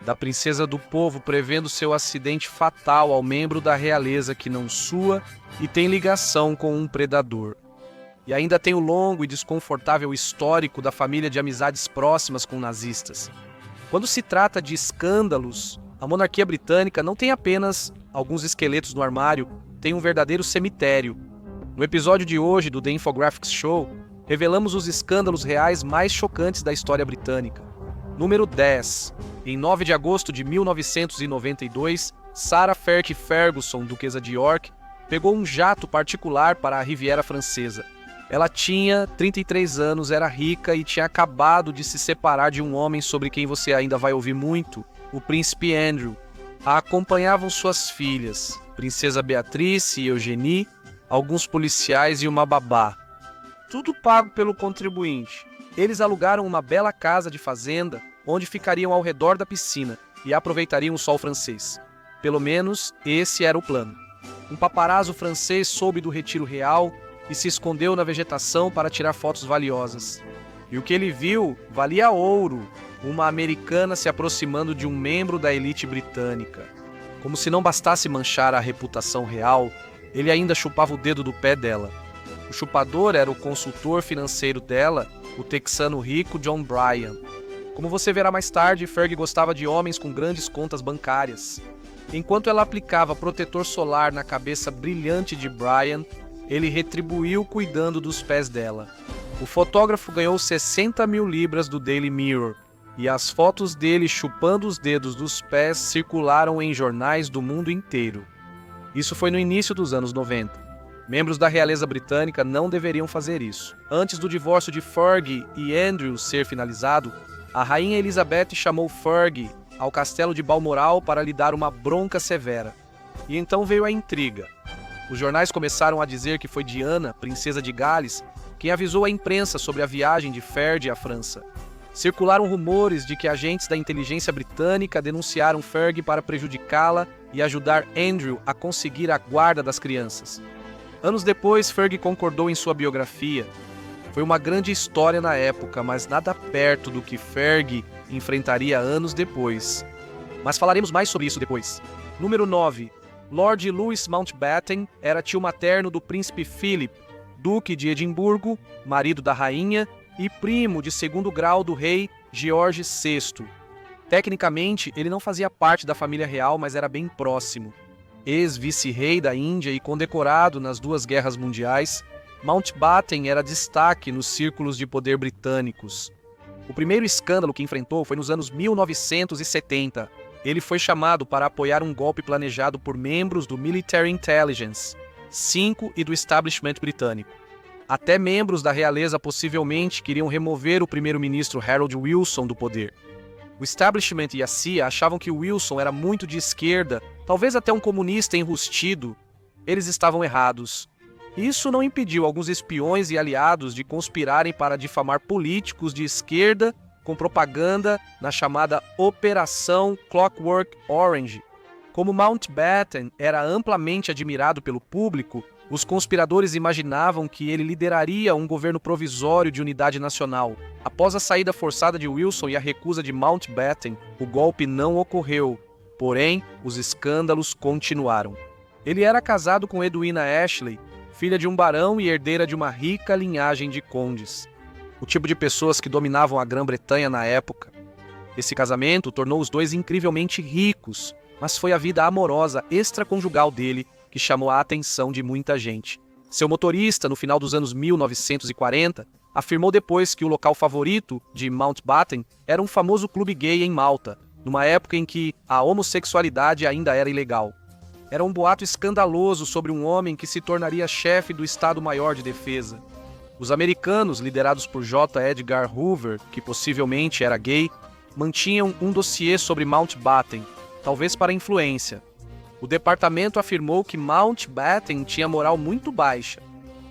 da princesa do povo prevendo seu acidente fatal ao membro da realeza que não sua e tem ligação com um predador. E ainda tem o longo e desconfortável histórico da família de amizades próximas com nazistas. Quando se trata de escândalos, a monarquia britânica não tem apenas alguns esqueletos no armário, tem um verdadeiro cemitério. No episódio de hoje do The Infographics Show, revelamos os escândalos reais mais chocantes da história britânica. Número 10. Em 9 de agosto de 1992, Sarah Ferke Ferguson, duquesa de York, pegou um jato particular para a Riviera Francesa. Ela tinha 33 anos, era rica e tinha acabado de se separar de um homem sobre quem você ainda vai ouvir muito, o príncipe Andrew. A acompanhavam suas filhas, princesa Beatrice e Eugenie, alguns policiais e uma babá. Tudo pago pelo contribuinte. Eles alugaram uma bela casa de fazenda, onde ficariam ao redor da piscina e aproveitariam o sol francês. Pelo menos, esse era o plano. Um paparazzo francês soube do retiro real e se escondeu na vegetação para tirar fotos valiosas. E o que ele viu valia ouro, uma americana se aproximando de um membro da elite britânica. Como se não bastasse manchar a reputação real, ele ainda chupava o dedo do pé dela. O chupador era o consultor financeiro dela, o texano rico John Bryan. Como você verá mais tarde, Fergie gostava de homens com grandes contas bancárias. Enquanto ela aplicava protetor solar na cabeça brilhante de Bryan, ele retribuiu cuidando dos pés dela. O fotógrafo ganhou 60 mil libras do Daily Mirror, e as fotos dele chupando os dedos dos pés circularam em jornais do mundo inteiro. Isso foi no início dos anos 90. Membros da realeza britânica não deveriam fazer isso. Antes do divórcio de Fergie e Andrew ser finalizado, a rainha Elizabeth chamou Fergie ao castelo de Balmoral para lhe dar uma bronca severa. E então veio a intriga. Os jornais começaram a dizer que foi Diana, princesa de Gales, quem avisou a imprensa sobre a viagem de Fergie à França. Circularam rumores de que agentes da inteligência britânica denunciaram Fergie para prejudicá-la e ajudar Andrew a conseguir a guarda das crianças. Anos depois, Fergie concordou em sua biografia. Foi uma grande história na época, mas nada perto do que Fergie enfrentaria anos depois. Mas falaremos mais sobre isso depois. Número 9. Lord Louis Mountbatten era tio materno do príncipe Philip, duque de Edimburgo, marido da rainha e primo de segundo grau do rei George VI. Tecnicamente, ele não fazia parte da família real, mas era bem próximo. Ex-vice-rei da Índia e condecorado nas duas guerras mundiais, Mountbatten era destaque nos círculos de poder britânicos. O primeiro escândalo que enfrentou foi nos anos 1970. Ele foi chamado para apoiar um golpe planejado por membros do Military Intelligence, 5 e do establishment britânico. Até membros da realeza possivelmente queriam remover o primeiro-ministro Harold Wilson do poder. O establishment e a CIA achavam que Wilson era muito de esquerda, talvez até um comunista enrustido. Eles estavam errados. Isso não impediu alguns espiões e aliados de conspirarem para difamar políticos de esquerda com propaganda na chamada Operação Clockwork Orange. Como Mountbatten era amplamente admirado pelo público, os conspiradores imaginavam que ele lideraria um governo provisório de unidade nacional. Após a saída forçada de Wilson e a recusa de Mountbatten, o golpe não ocorreu, porém, os escândalos continuaram. Ele era casado com Edwina Ashley, filha de um barão e herdeira de uma rica linhagem de condes. O tipo de pessoas que dominavam a Grã-Bretanha na época. Esse casamento tornou os dois incrivelmente ricos, mas foi a vida amorosa extraconjugal dele que chamou a atenção de muita gente. Seu motorista, no final dos anos 1940, afirmou depois que o local favorito de Mountbatten era um famoso clube gay em Malta, numa época em que a homossexualidade ainda era ilegal. Era um boato escandaloso sobre um homem que se tornaria chefe do Estado-Maior de Defesa. Os americanos, liderados por J. Edgar Hoover, que possivelmente era gay, mantinham um dossiê sobre Mountbatten, talvez para influência. O departamento afirmou que Mountbatten tinha moral muito baixa.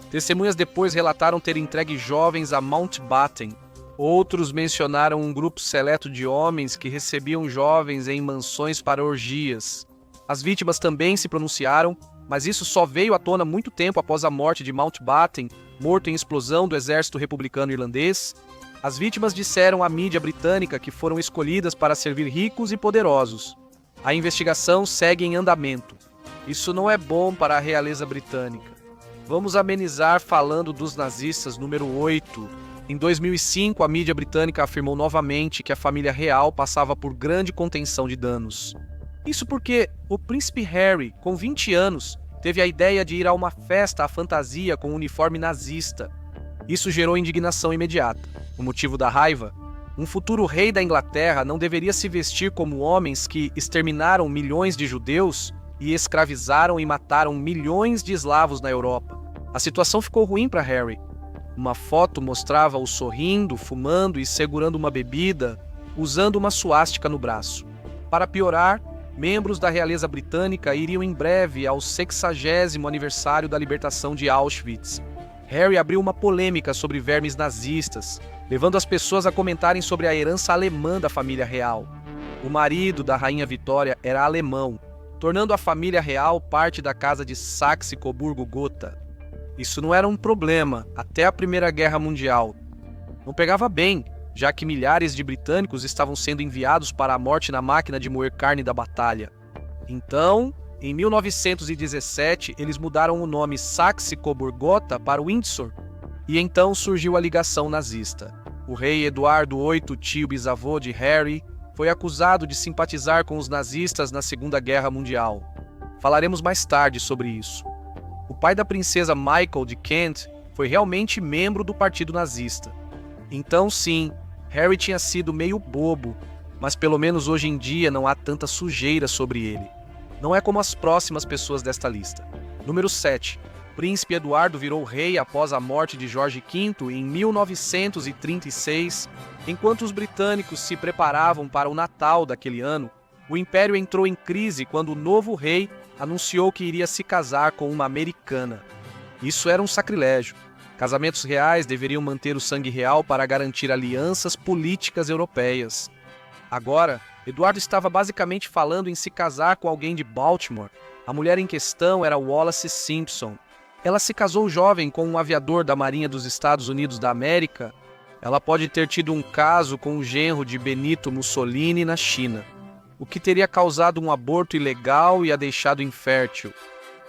Testemunhas depois relataram ter entregue jovens a Mountbatten. Outros mencionaram um grupo seleto de homens que recebiam jovens em mansões para orgias. As vítimas também se pronunciaram, mas isso só veio à tona muito tempo após a morte de Mountbatten, morto em explosão do exército republicano irlandês, As vítimas disseram à mídia britânica que foram escolhidas para servir ricos e poderosos. A investigação segue em andamento. Isso não é bom para a realeza britânica. Vamos amenizar falando dos nazistas número 8. Em 2005, a mídia britânica afirmou novamente que a família real passava por grande contenção de danos. Isso porque o príncipe Harry, com 20 anos, teve a ideia de ir a uma festa à fantasia com um uniforme nazista. Isso gerou indignação imediata. O motivo da raiva? Um futuro rei da Inglaterra não deveria se vestir como homens que exterminaram milhões de judeus e escravizaram e mataram milhões de eslavos na Europa. A situação ficou ruim para Harry. Uma foto mostrava-o sorrindo, fumando e segurando uma bebida, usando uma suástica no braço. Para piorar, membros da realeza britânica iriam em breve ao 60º aniversário da libertação de Auschwitz. Harry abriu uma polêmica sobre vermes nazistas, levando as pessoas a comentarem sobre a herança alemã da família real. O marido da rainha Vitória era alemão, tornando a família real parte da casa de Saxe-Coburgo-Gotha. Isso não era um problema até a Primeira Guerra Mundial. Não pegava bem, já que milhares de britânicos estavam sendo enviados para a morte na máquina de moer carne da batalha. Então, em 1917, eles mudaram o nome Saxe-Coburgo-Gotha para Windsor, e então surgiu a ligação nazista. O rei Eduardo VIII, tio bisavô de Harry, foi acusado de simpatizar com os nazistas na Segunda Guerra Mundial. Falaremos mais tarde sobre isso. O pai da princesa Michael de Kent foi realmente membro do partido nazista. Então sim, Harry tinha sido meio bobo, mas pelo menos hoje em dia não há tanta sujeira sobre ele. Não é como as próximas pessoas desta lista. Número 7. Príncipe Eduardo virou rei após a morte de Jorge V em 1936. Enquanto os britânicos se preparavam para o Natal daquele ano, o Império entrou em crise quando o novo rei anunciou que iria se casar com uma americana. Isso era um sacrilégio. Casamentos reais deveriam manter o sangue real para garantir alianças políticas europeias. Agora, Eduardo estava basicamente falando em se casar com alguém de Baltimore. A mulher em questão era Wallace Simpson. Ela se casou jovem com um aviador da Marinha dos Estados Unidos da América. Ela pode ter tido um caso com o genro de Benito Mussolini na China, o que teria causado um aborto ilegal e a deixado infértil.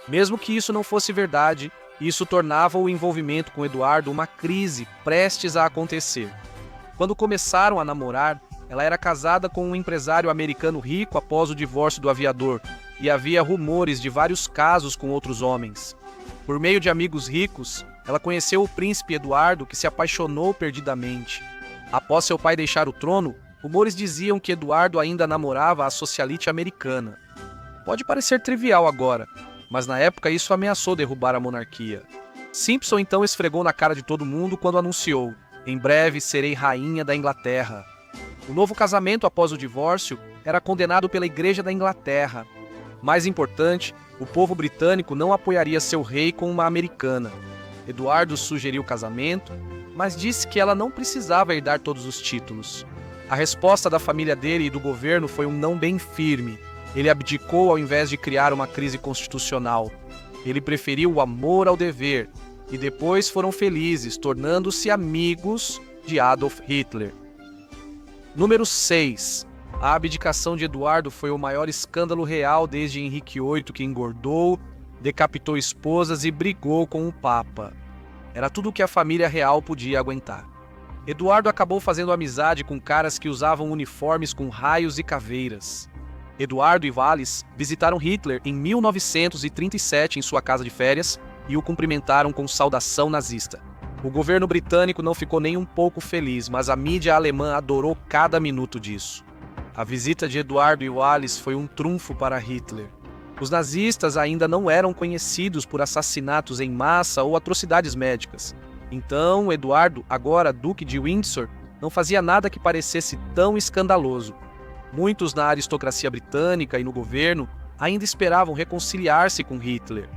Mesmo que isso não fosse verdade, isso tornava o envolvimento com Eduardo uma crise prestes a acontecer. Quando começaram a namorar, ela era casada com um empresário americano rico após o divórcio do aviador, e havia rumores de vários casos com outros homens. Por meio de amigos ricos, ela conheceu o príncipe Eduardo, que se apaixonou perdidamente. Após seu pai deixar o trono, rumores diziam que Eduardo ainda namorava a socialite americana. Pode parecer trivial agora, mas na época isso ameaçou derrubar a monarquia. Simpson então esfregou na cara de todo mundo quando anunciou: "Em breve serei rainha da Inglaterra." O novo casamento após o divórcio era condenado pela Igreja da Inglaterra. Mais importante, o povo britânico não apoiaria seu rei com uma americana. Eduardo sugeriu o casamento, mas disse que ela não precisava herdar todos os títulos. A resposta da família dele e do governo foi um não bem firme. Ele abdicou ao invés de criar uma crise constitucional. Ele preferiu o amor ao dever, e depois foram felizes, tornando-se amigos de Adolf Hitler. Número 6. A abdicação de Eduardo foi o maior escândalo real desde Henrique VIII, que engordou, decapitou esposas e brigou com o Papa. Era tudo o que a família real podia aguentar. Eduardo acabou fazendo amizade com caras que usavam uniformes com raios e caveiras. Eduardo e Wallace visitaram Hitler em 1937 em sua casa de férias e o cumprimentaram com saudação nazista. O governo britânico não ficou nem um pouco feliz, mas a mídia alemã adorou cada minuto disso. A visita de Eduardo e Wallace foi um trunfo para Hitler. Os nazistas ainda não eram conhecidos por assassinatos em massa ou atrocidades médicas. Então, Eduardo, agora Duque de Windsor, não fazia nada que parecesse tão escandaloso. Muitos na aristocracia britânica e no governo ainda esperavam reconciliar-se com Hitler.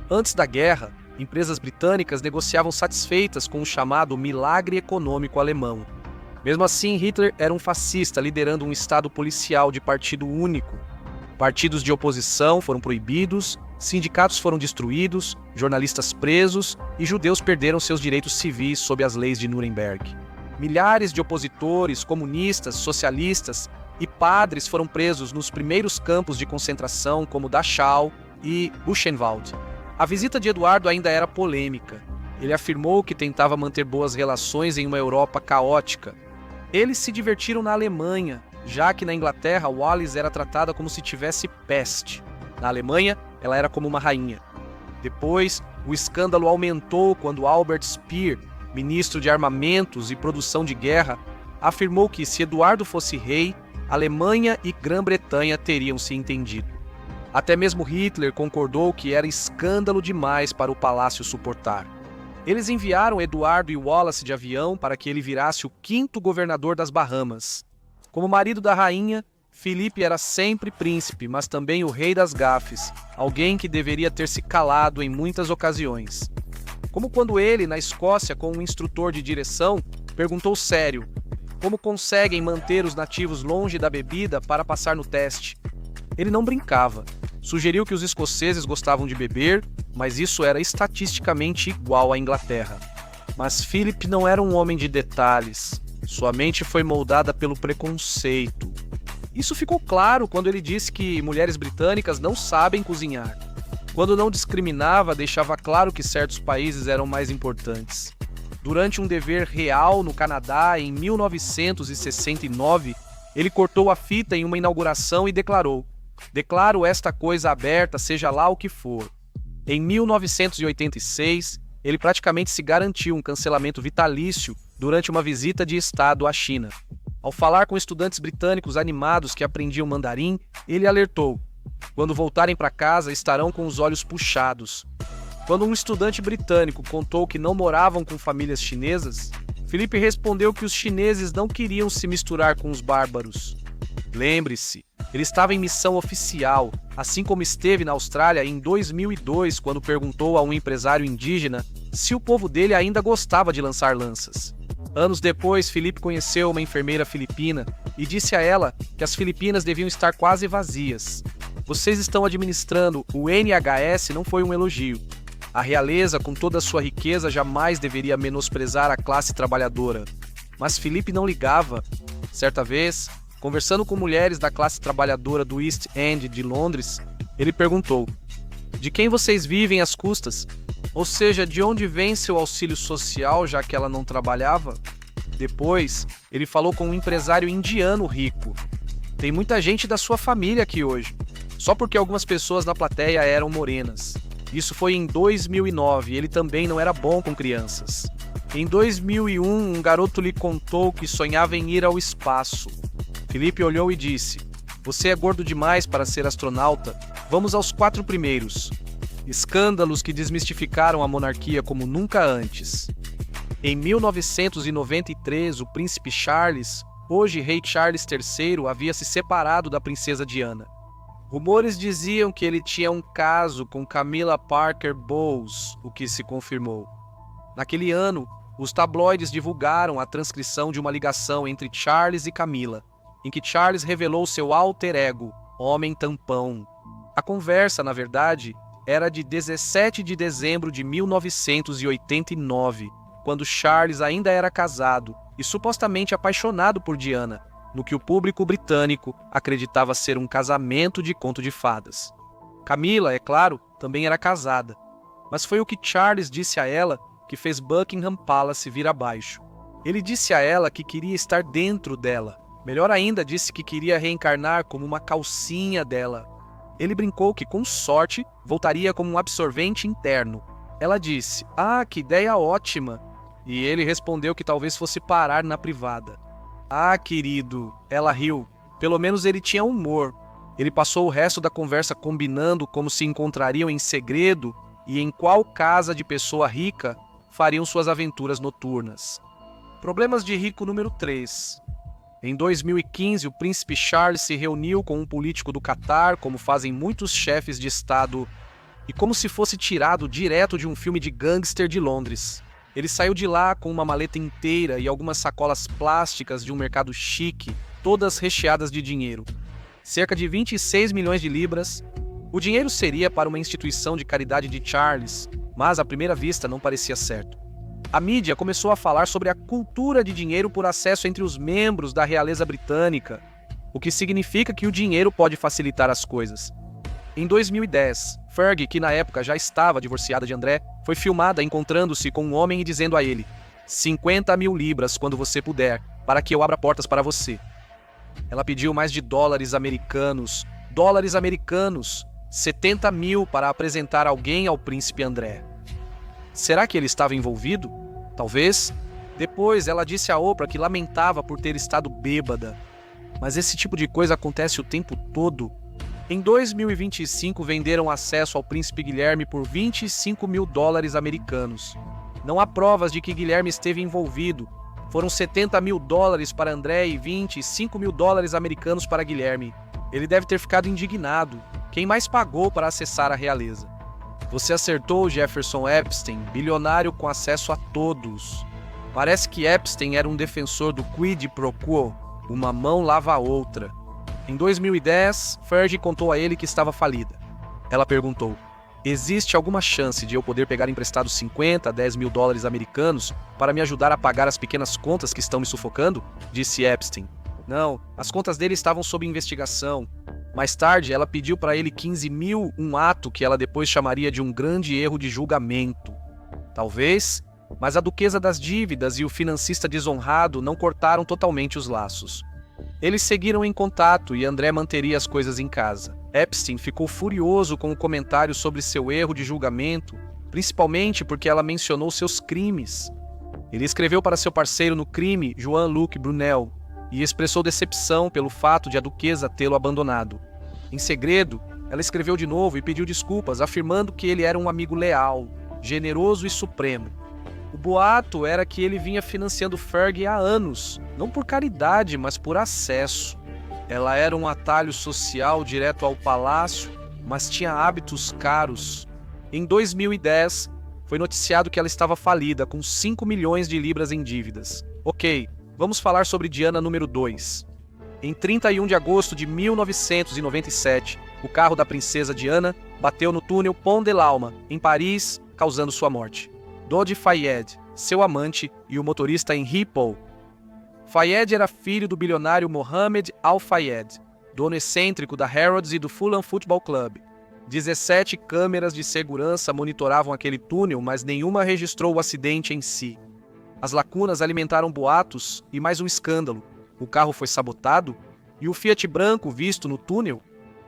Antes da guerra, empresas britânicas negociavam satisfeitas com o chamado milagre econômico alemão. Mesmo assim, Hitler era um fascista liderando um estado policial de partido único. Partidos de oposição foram proibidos, sindicatos foram destruídos, jornalistas presos e judeus perderam seus direitos civis sob as leis de Nuremberg. Milhares de opositores, comunistas, socialistas e padres foram presos nos primeiros campos de concentração como Dachau e Buchenwald. A visita de Eduardo ainda era polêmica. Ele afirmou que tentava manter boas relações em uma Europa caótica. Eles se divertiram na Alemanha, já que na Inglaterra Wallis era tratada como se tivesse peste. Na Alemanha, ela era como uma rainha. Depois, o escândalo aumentou quando Albert Speer, ministro de Armamentos e Produção de Guerra, afirmou que se Eduardo fosse rei, Alemanha e Grã-Bretanha teriam se entendido. Até mesmo Hitler concordou que era escândalo demais para o palácio suportar. Eles enviaram Eduardo e Wallace de avião para que ele virasse o 5º governador das Bahamas. Como marido da rainha, Felipe era sempre príncipe, mas também o rei das gafes, alguém que deveria ter se calado em muitas ocasiões. Como quando ele, na Escócia, com um instrutor de direção, perguntou sério: como conseguem manter os nativos longe da bebida para passar no teste? Ele não brincava. Sugeriu que os escoceses gostavam de beber, mas isso era estatisticamente igual à Inglaterra. Mas Philip não era um homem de detalhes. Sua mente foi moldada pelo preconceito. Isso ficou claro quando ele disse que mulheres britânicas não sabem cozinhar. Quando não discriminava, deixava claro que certos países eram mais importantes. Durante um dever real no Canadá, em 1969, ele cortou a fita em uma inauguração e declarou: "Declaro esta coisa aberta, seja lá o que for." Em 1986, ele praticamente se garantiu um cancelamento vitalício durante uma visita de Estado à China. Ao falar com estudantes britânicos animados que aprendiam mandarim, ele alertou: "Quando voltarem para casa, estarão com os olhos puxados." Quando um estudante britânico contou que não moravam com famílias chinesas, Felipe respondeu que os chineses não queriam se misturar com os bárbaros. Lembre-se, ele estava em missão oficial, assim como esteve na Austrália em 2002, quando perguntou a um empresário indígena se o povo dele ainda gostava de lançar lanças. Anos depois, Felipe conheceu uma enfermeira filipina e disse a ela que as Filipinas deviam estar quase vazias. "Vocês estão administrando o NHS" não foi um elogio. A realeza, com toda a sua riqueza, jamais deveria menosprezar a classe trabalhadora. Mas Felipe não ligava. Certa vez, conversando com mulheres da classe trabalhadora do East End de Londres, ele perguntou: "De quem vocês vivem às custas? Ou seja, de onde vem seu auxílio social, já que ela não trabalhava?" Depois, ele falou com um empresário indiano rico: "Tem muita gente da sua família aqui hoje, só porque algumas pessoas na plateia eram morenas." Isso foi em 2009 e ele também não era bom com crianças. Em 2001, um garoto lhe contou que sonhava em ir ao espaço. Felipe olhou e disse: "Você é gordo demais para ser astronauta. Vamos aos 4 primeiros." Escândalos que desmistificaram a monarquia como nunca antes. Em 1993, o príncipe Charles, hoje rei Charles III, havia se separado da princesa Diana. Rumores diziam que ele tinha um caso com Camilla Parker Bowles, o que se confirmou. Naquele ano, os tabloides divulgaram a transcrição de uma ligação entre Charles e Camilla, em que Charles revelou seu alter ego, Homem Tampão. A conversa, na verdade, era de 17 de dezembro de 1989, quando Charles ainda era casado e supostamente apaixonado por Diana, no que o público britânico acreditava ser um casamento de conto de fadas. Camilla, é claro, também era casada, mas foi o que Charles disse a ela que fez Buckingham Palace vir abaixo. Ele disse a ela que queria estar dentro dela. Melhor ainda, disse que queria reencarnar como uma calcinha dela. Ele brincou que, com sorte, voltaria como um absorvente interno. Ela disse: "Ah, que ideia ótima!" E ele respondeu que talvez fosse parar na privada. "Ah, querido," ela riu. Pelo menos ele tinha humor. Ele passou o resto da conversa combinando como se encontrariam em segredo e em qual casa de pessoa rica fariam suas aventuras noturnas. Problemas de rico número 3. Em 2015, o príncipe Charles se reuniu com um político do Catar, como fazem muitos chefes de Estado, e como se fosse tirado direto de um filme de gangster de Londres. Ele saiu de lá com uma maleta inteira e algumas sacolas plásticas de um mercado chique, todas recheadas de dinheiro. Cerca de 26 milhões de libras. O dinheiro seria para uma instituição de caridade de Charles, mas à primeira vista não parecia certo. A mídia começou a falar sobre a cultura de dinheiro por acesso entre os membros da realeza britânica, o que significa que o dinheiro pode facilitar as coisas. Em 2010, Fergie, que na época já estava divorciada de André, foi filmada encontrando-se com um homem e dizendo a ele: 50 mil libras quando você puder, para que eu abra portas para você. Ela pediu mais de dólares americanos, 70 mil para apresentar alguém ao príncipe André. Será que ele estava envolvido? Talvez. Depois ela disse a Oprah que lamentava por ter estado bêbada. Mas esse tipo de coisa acontece o tempo todo. Em 2025 venderam acesso ao príncipe Guilherme por 25 mil dólares americanos. Não há provas de que Guilherme esteve envolvido. Foram 70 mil dólares para André e 25 mil dólares americanos para Guilherme. Ele deve ter ficado indignado. Quem mais pagou para acessar a realeza? Você acertou, Jefferson Epstein, bilionário com acesso a todos. Parece que Epstein era um defensor do quid pro quo, uma mão lava a outra. Em 2010, Fergie contou a ele que estava falida. Ela perguntou: existe alguma chance de eu poder pegar emprestado 50 a 10 mil dólares americanos para me ajudar a pagar as pequenas contas que estão me sufocando? Disse Epstein. Não, as contas dele estavam sob investigação. Mais tarde, ela pediu para ele 15 mil, um ato que ela depois chamaria de um grande erro de julgamento. Talvez, mas a duquesa das dívidas e o financista desonrado não cortaram totalmente os laços. Eles seguiram em contato e André manteria as coisas em casa. Epstein ficou furioso com o comentário sobre seu erro de julgamento, principalmente porque ela mencionou seus crimes. Ele escreveu para seu parceiro no crime, Jean-Luc Brunel, e expressou decepção pelo fato de a duquesa tê-lo abandonado. Em segredo, ela escreveu de novo e pediu desculpas, afirmando que ele era um amigo leal, generoso e supremo. O boato era que ele vinha financiando Fergie há anos, não por caridade, mas por acesso. Ela era um atalho social direto ao palácio, mas tinha hábitos caros. Em 2010, foi noticiado que ela estava falida, com 5 milhões de libras em dívidas. Ok. Vamos falar sobre Diana número 2. Em 31 de agosto de 1997, o carro da princesa Diana bateu no túnel Pont de l'Alma, em Paris, causando sua morte. Dodi Fayed, seu amante e o motorista Henri Paul. Fayed era filho do bilionário Mohammed Al Fayed, dono excêntrico da Harrods e do Fulham Football Club. 17 câmeras de segurança monitoravam aquele túnel, mas nenhuma registrou o acidente em si. As lacunas alimentaram boatos e mais um escândalo. O carro foi sabotado e o Fiat branco visto no túnel.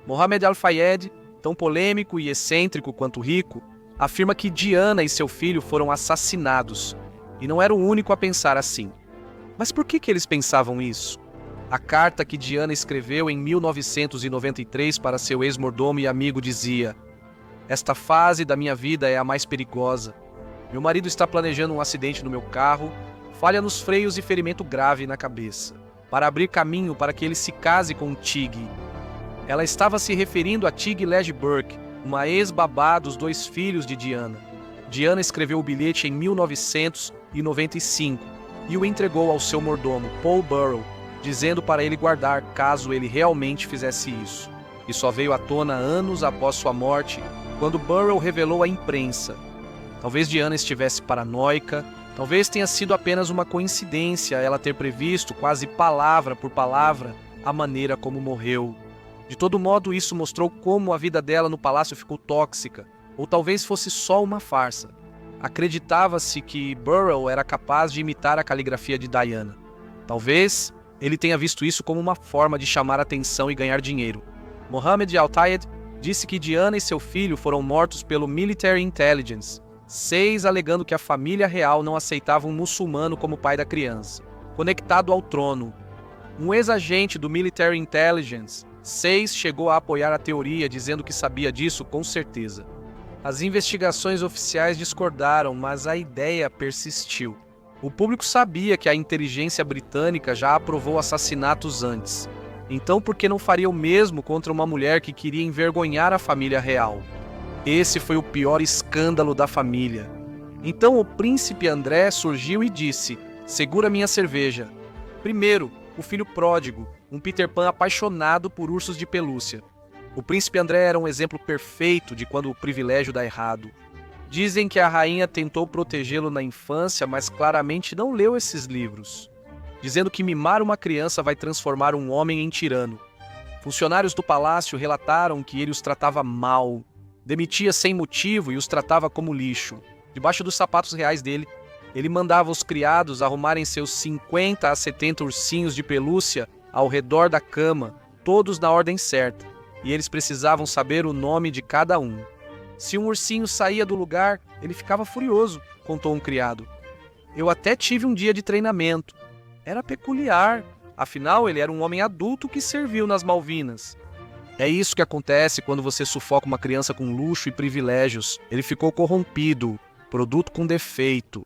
Mohammed Al Fayed, tão polêmico e excêntrico quanto rico, afirma que Diana e seu filho foram assassinados e não era o único a pensar assim. Mas por que eles pensavam isso? A carta que Diana escreveu em 1993 para seu ex-mordomo e amigo dizia: esta fase da minha vida é a mais perigosa. Meu marido está planejando um acidente no meu carro, falha nos freios e ferimento grave na cabeça, para abrir caminho para que ele se case com Tig. Ela estava se referindo a Tig Lege Burke, uma ex-babá dos 2 filhos de Diana. Diana escreveu o bilhete em 1995 e o entregou ao seu mordomo, Paul Burrell, dizendo para ele guardar caso ele realmente fizesse isso. E só veio à tona anos após sua morte, quando Burrell revelou à imprensa. Talvez Diana estivesse paranoica, talvez tenha sido apenas uma coincidência ela ter previsto, quase palavra por palavra, a maneira como morreu. De todo modo, isso mostrou como a vida dela no palácio ficou tóxica, ou talvez fosse só uma farsa. Acreditava-se que Burrell era capaz de imitar a caligrafia de Diana. Talvez ele tenha visto isso como uma forma de chamar atenção e ganhar dinheiro. Mohammed Al-Tayed disse que Diana e seu filho foram mortos pelo Military Intelligence, 6 alegando que a família real não aceitava um muçulmano como pai da criança. Conectado ao trono, um ex-agente do Military Intelligence, 6 chegou a apoiar a teoria, dizendo que sabia disso com certeza. As investigações oficiais discordaram, mas a ideia persistiu. O público sabia que a inteligência britânica já aprovou assassinatos antes. Então por que não faria o mesmo contra uma mulher que queria envergonhar a família real? Esse foi o pior escândalo da família. Então o príncipe André surgiu e disse: segura minha cerveja. Primeiro, o filho pródigo, um Peter Pan apaixonado por ursos de pelúcia. O príncipe André era um exemplo perfeito de quando o privilégio dá errado. Dizem que a rainha tentou protegê-lo na infância, mas claramente não leu esses livros, dizendo que mimar uma criança vai transformar um homem em tirano. Funcionários do palácio relataram que ele os tratava mal, demitia sem motivo e os tratava como lixo. Debaixo dos sapatos reais dele, ele mandava os criados arrumarem seus 50 a 70 ursinhos de pelúcia ao redor da cama, todos na ordem certa, e eles precisavam saber o nome de cada um. Se um ursinho saía do lugar, ele ficava furioso, contou um criado. Eu até tive um dia de treinamento. Era peculiar. Afinal, ele era um homem adulto que serviu nas Malvinas. É isso que acontece quando você sufoca uma criança com luxo e privilégios. Ele ficou corrompido, produto com defeito.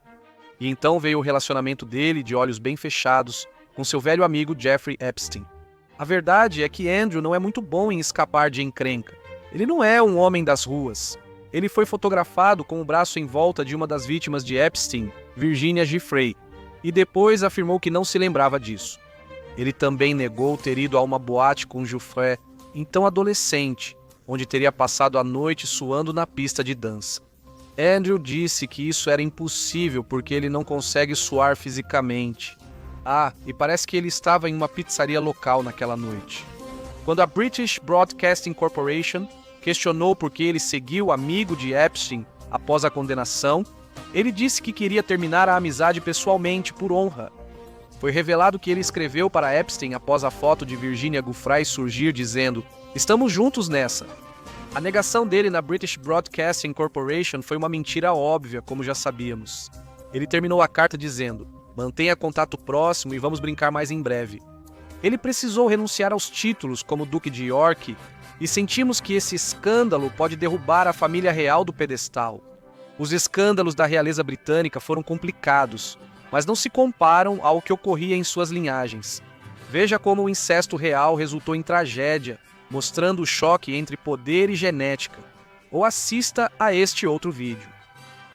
E então veio o relacionamento dele, de olhos bem fechados, com seu velho amigo Jeffrey Epstein. A verdade é que Andrew não é muito bom em escapar de encrenca. Ele não é um homem das ruas. Ele foi fotografado com o braço em volta de uma das vítimas de Epstein, Virginia Giuffre, e depois afirmou que não se lembrava disso. Ele também negou ter ido a uma boate com Giuffre, então adolescente, onde teria passado a noite suando na pista de dança. Andrew disse que isso era impossível porque ele não consegue suar fisicamente. E parece que ele estava em uma pizzaria local naquela noite. Quando a British Broadcasting Corporation questionou por que ele seguiu o amigo de Epstein após a condenação, ele disse que queria terminar a amizade pessoalmente por honra. Foi revelado que ele escreveu para Epstein após a foto de Virginia Giuffre surgir dizendo: "Estamos juntos nessa." A negação dele na British Broadcasting Corporation foi uma mentira óbvia, como já sabíamos. Ele terminou a carta dizendo: "Mantenha contato próximo e vamos brincar mais em breve." Ele precisou renunciar aos títulos como Duque de York e sentimos que esse escândalo pode derrubar a família real do pedestal. Os escândalos da realeza britânica foram complicados, mas não se comparam ao que ocorria em suas linhagens. Veja como o incesto real resultou em tragédia, mostrando o choque entre poder e genética. Ou assista a este outro vídeo.